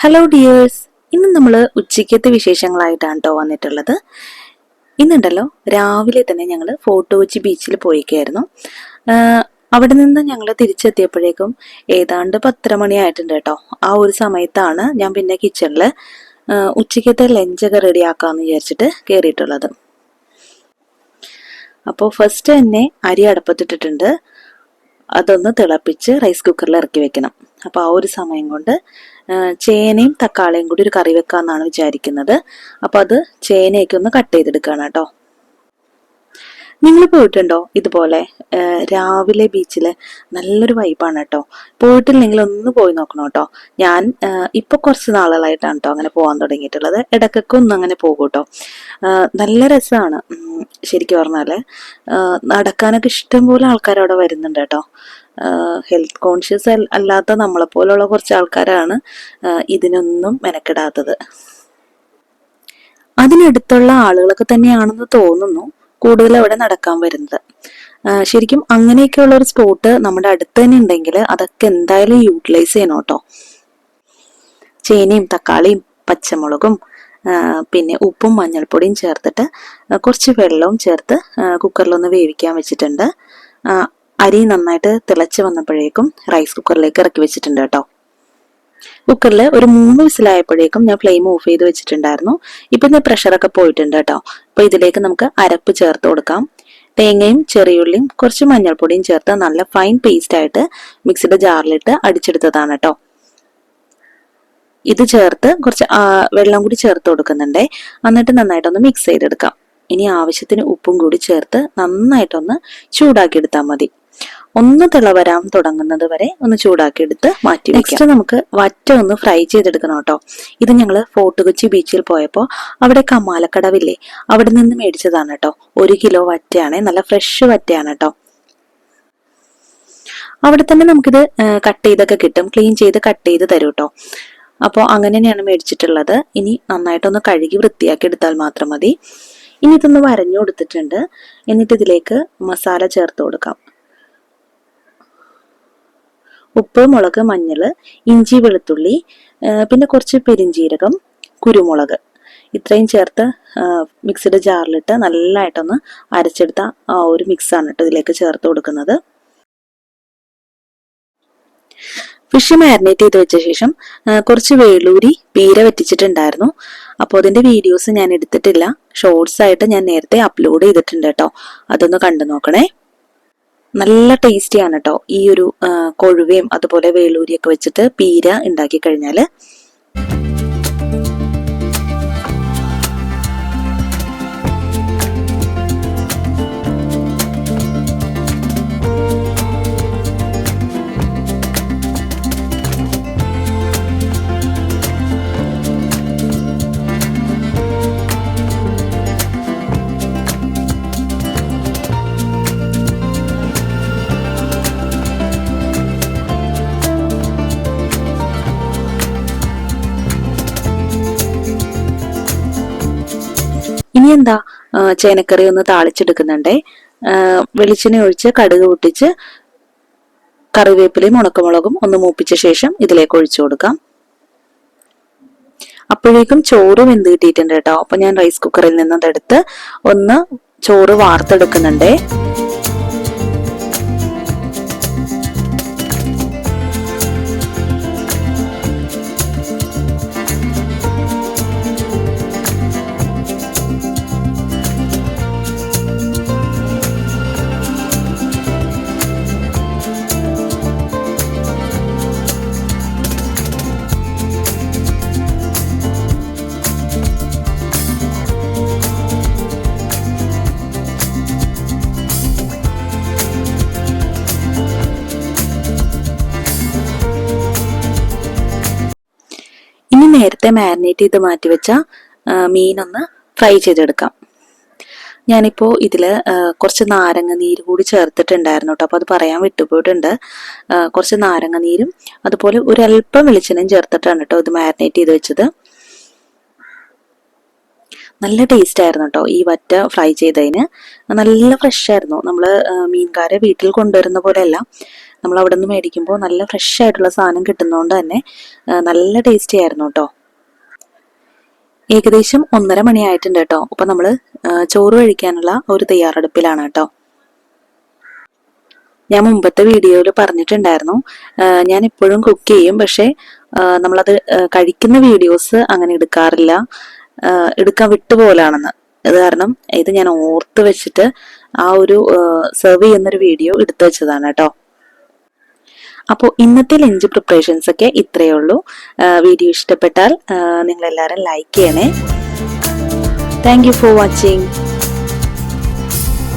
Hello dears, ഇന്ന് നമ്മൾ ഉച്ചയ്ക്കത്തെ വിശേഷങ്ങളായിട്ടാണ് കേട്ടോ വന്നിട്ടുള്ളത്. ഇന്നുണ്ടല്ലോ രാവിലെ തന്നെ ഞങ്ങൾ ഫോർട്ട് കൊച്ചി ബീച്ചിൽ പോയിക്കായിരുന്നു. അവിടെ നിന്ന് ഞങ്ങൾ തിരിച്ചെത്തിയപ്പോഴേക്കും ഏതാണ്ട് 10:30 മണിയായിട്ടുണ്ട് കേട്ടോ. ആ ഒരു സമയത്താണ് ഞാൻ പിന്നെ കിച്ചണിൽ ഉച്ചയ്ക്കത്തെ ലഞ്ചൊക്കെ റെഡിയാക്കാമെന്ന് വിചാരിച്ചിട്ട് കയറിയിട്ടുള്ളത്. അപ്പോൾ ഫസ്റ്റ് തന്നെ അരി അടുപ്പത്തിട്ടിട്ടുണ്ട്. അതൊന്ന് തിളപ്പിച്ച് റൈസ് കുക്കറിൽ ഇറക്കി വെക്കണം. അപ്പോൾ ആ ഒരു സമയം കൊണ്ട് ചേനയും തക്കാളിയും കൂടി ഒരു കറി വെക്കാമെന്നാണ് വിചാരിക്കുന്നത്. അപ്പോൾ അത് ചേനയൊക്കെ ഒന്ന് കട്ട് ചെയ്തെടുക്കുകയാണ് കേട്ടോ. നിങ്ങൾ പോയിട്ടുണ്ടോ ഇതുപോലെ? രാവിലെ ബീച്ചിൽ നല്ലൊരു വൈബാണ് കേട്ടോ. പോയിട്ടില്ലെങ്കിൽ ഒന്ന് പോയി നോക്കണം കേട്ടോ. ഞാൻ ഇപ്പൊ കുറച്ച് നാളുകളായിട്ടാണ് കേട്ടോ അങ്ങനെ പോകാൻ തുടങ്ങിയിട്ടുള്ളത്. ഇടയ്ക്കൊക്കെ ഒന്നും അങ്ങനെ പോകും കേട്ടോ. നല്ല രസമാണ് ശരിക്കും പറഞ്ഞാല്. നടക്കാനൊക്കെ ഇഷ്ടംപോലെ ആൾക്കാർ അവിടെ വരുന്നുണ്ട് കേട്ടോ. ഹെൽത്ത് കോൺഷ്യസ് അല്ലാത്ത നമ്മളെ പോലുള്ള കുറച്ച് ആൾക്കാരാണ് ഇതിനൊന്നും മെനക്കെടാത്തത്. അതിനടുത്തുള്ള ആളുകളൊക്കെ തന്നെയാണെന്ന് തോന്നുന്നു കൂടുതൽ അവിടെ നടക്കാൻ വരുന്നത്. ശരിക്കും അങ്ങനെയൊക്കെയുള്ള ഒരു സ്പോട്ട് നമ്മുടെ അടുത്ത് തന്നെ ഉണ്ടെങ്കിൽ അതൊക്കെ എന്തായാലും യൂട്ടിലൈസ് ചെയ്യണം കേട്ടോ. ചേനയും തക്കാളിയും പച്ചമുളകും പിന്നെ ഉപ്പും മഞ്ഞൾപ്പൊടിയും ചേർത്തിട്ട് കുറച്ച് വെള്ളവും ചേർത്ത് കുക്കറിലൊന്ന് വേവിക്കാൻ വെച്ചിട്ടുണ്ട്. അരി നന്നായിട്ട് തിളച്ച് വന്നപ്പോഴേക്കും റൈസ് കുക്കറിലേക്ക് ഇറക്കി വെച്ചിട്ടുണ്ട് കേട്ടോ. കുക്കറിൽ ഒരു 3 വിസിലായപ്പോഴേക്കും ഞാൻ ഫ്ലെയിം ഓഫ് ചെയ്ത് വെച്ചിട്ടുണ്ടായിരുന്നു. ഇപ്പൊ ഇതിന്റെ പ്രഷറൊക്കെ പോയിട്ടുണ്ട് കേട്ടോ. അപ്പൊ ഇതിലേക്ക് നമുക്ക് അരപ്പ് ചേർത്ത് കൊടുക്കാം. തേങ്ങയും ചെറിയുള്ളിയും കുറച്ച് മഞ്ഞൾപ്പൊടിയും ചേർത്ത് നല്ല ഫൈൻ പേസ്റ്റ് ആയിട്ട് മിക്സിയുടെ ജാറിലിട്ട് അടിച്ചെടുത്തതാണ് കേട്ടോ. ഇത് ചേർത്ത് കുറച്ച് വെള്ളം കൂടി ചേർത്ത് കൊടുക്കുന്നുണ്ടേ. എന്നിട്ട് നന്നായിട്ടൊന്ന് മിക്സ് ചെയ്തെടുക്കാം. ഇനി ആവശ്യത്തിന് ഉപ്പും കൂടി ചേർത്ത് നന്നായിട്ടൊന്ന് ചൂടാക്കി എടുത്താൽ മതി. ഒന്ന് തിളവരാൻ തുടങ്ങുന്നത് വരെ ഒന്ന് ചൂടാക്കി എടുത്ത് മാറ്റി വെക്കാം. നെക്സ്റ്റ് നമുക്ക് വറ്റ ഒന്ന് ഫ്രൈ ചെയ്തെടുക്കണം കേട്ടോ. ഇത് ഞങ്ങൾ ഫോർട്ട് കൊച്ചി ബീച്ചിൽ പോയപ്പോൾ അവിടെ കമാലക്കടവില്ലേ, അവിടെ നിന്ന് മേടിച്ചതാണ് കേട്ടോ. 1 കിലോ വറ്റയാണ്, നല്ല ഫ്രഷ് വറ്റയാണ് കേട്ടോ. അവിടെ തന്നെ നമുക്കിത് കട്ട് ചെയ്തൊക്കെ കിട്ടും, ക്ലീൻ ചെയ്ത് കട്ട് ചെയ്ത് തരും കേട്ടോ. അപ്പോൾ അങ്ങനെ തന്നെയാണ് മേടിച്ചിട്ടുള്ളത്. ഇനി നന്നായിട്ടൊന്ന് കഴുകി വൃത്തിയാക്കി എടുത്താൽ മാത്രം മതി. ഇനി ഇതൊന്ന് വരഞ്ഞു കൊടുത്തിട്ടുണ്ട്. എന്നിട്ട് ഇതിലേക്ക് മസാല ചേർത്ത് കൊടുക്കാം. ഉപ്പ്, മുളക്, മഞ്ഞൾ, ഇഞ്ചി, വെളുത്തുള്ളി, പിന്നെ കുറച്ച് പെരിഞ്ജീരകം, കുരുമുളക്, ഇത്രയും ചേർത്ത് മിക്സിയുടെ ജാറിലിട്ട് നല്ലതായിട്ടൊന്ന് അരച്ചെടുത്ത ആ ഒരു മിക്സാണ് കേട്ടോ ഇതിലേക്ക് ചേർത്ത് കൊടുക്കുന്നത്. ഫിഷ് മാരിനേറ്റ് ചെയ്ത് വെച്ച ശേഷം കുറച്ച് വേളൂരി പീര വറ്റിച്ചിട്ടുണ്ടായിരുന്നു. അപ്പോൾ അതിന്റെ വീഡിയോസ് ഞാൻ എടുത്തിട്ടില്ല, ഷോർട്സ് ആയിട്ട് ഞാൻ നേരത്തെ അപ്ലോഡ് ചെയ്തിട്ടുണ്ട് കേട്ടോ. അതൊന്ന് കണ്ടു നോക്കണേ. നല്ല ടേസ്റ്റിയാണ് കേട്ടോ ഈ ഒരു കൊഴുവയും അതുപോലെ വേളൂരിയൊക്കെ വെച്ചിട്ട് പീര ഉണ്ടാക്കി കഴിഞ്ഞാല്. ഇനി എന്താ, ചേനക്കറി ഒന്ന് താളിച്ചെടുക്കുന്നുണ്ടേ. വെളിച്ചെണ്ണ ഒഴിച്ച് കടുക് പൊട്ടിച്ച് കറിവേപ്പിലയും ഉണക്കമുളകും ഒന്ന് മൂപ്പിച്ച ശേഷം ഇതിലേക്ക് ഒഴിച്ചു കൊടുക്കാം. അപ്പോഴേക്കും ചോറ് വെന്ത് കിട്ടിയിട്ടുണ്ട് കേട്ടോ. അപ്പൊ ഞാൻ റൈസ് കുക്കറിൽ നിന്ന് അതെടുത്ത് ഒന്ന് ചോറ് വാർത്തെടുക്കുന്നുണ്ടേ. നേരത്തെ മാരിനേറ്റ് ചെയ്ത് മാറ്റി വെച്ച മീനൊന്ന് ഫ്രൈ ചെയ്തെടുക്കാം. ഞാനിപ്പോൾ ഇതിൽ കുറച്ച് നാരങ്ങ നീര് കൂടി ചേർത്തിട്ടുണ്ടായിരുന്നു കേട്ടോ. അപ്പോൾ അത് പറയാൻ വിട്ടുപോയിട്ടുണ്ട്. കുറച്ച് നാരങ്ങ നീരും അതുപോലെ ഒരല്പം വെളിച്ചെണ്ണയും ചേർത്തിട്ടാണ് കേട്ടോ ഇത് മാരിനേറ്റ് ചെയ്ത് വെച്ചത്. നല്ല ടേസ്റ്റ് ആയിരുന്നു കേട്ടോ ഈ വറ്റ ഫ്രൈ ചെയ്തതിന്. നല്ല ഫ്രഷ് ആയിരുന്നു. നമ്മൾ മീൻകാരെ വീട്ടിൽ കൊണ്ടുവരുന്ന പോലെയല്ല, നമ്മൾ അവിടെ നിന്ന് മേടിക്കുമ്പോൾ നല്ല ഫ്രഷ് ആയിട്ടുള്ള സാധനം കിട്ടുന്നതുകൊണ്ട് തന്നെ നല്ല ടേസ്റ്റി ആയിരുന്നു കേട്ടോ. ഏകദേശം 1:30 മണിയായിട്ടുണ്ട് കേട്ടോ. അപ്പം നമ്മൾ ചോറ് കഴിക്കാനുള്ള ഒരു തയ്യാറെടുപ്പിലാണ് കേട്ടോ. ഞാൻ മുമ്പത്തെ വീഡിയോയിൽ പറഞ്ഞിട്ടുണ്ടായിരുന്നു, ഞാൻ എപ്പോഴും കുക്ക് ചെയ്യും, പക്ഷേ നമ്മളത് കഴിക്കുന്ന വീഡിയോസ് അങ്ങനെ എടുക്കാറില്ല, എടുക്കാൻ വിട്ടുപോലാണെന്ന്. അത് കാരണം ഇത് ഞാൻ ഓർത്ത് വെച്ചിട്ട് ആ ഒരു സെർവ് ചെയ്യുന്നൊരു വീഡിയോ എടുത്തു വെച്ചതാണ് കേട്ടോ. അപ്പോൾ ഇന്നത്തെ ലഞ്ച് പ്രിപ്പറേഷൻസ് ഒക്കെ ഇത്രയേ ഉള്ളൂ. വീഡിയോ ഇഷ്ടപ്പെട്ടാൽ നിങ്ങളെല്ലാവരും ലൈക്ക് ചെയ്യണേ. Thank you for watching.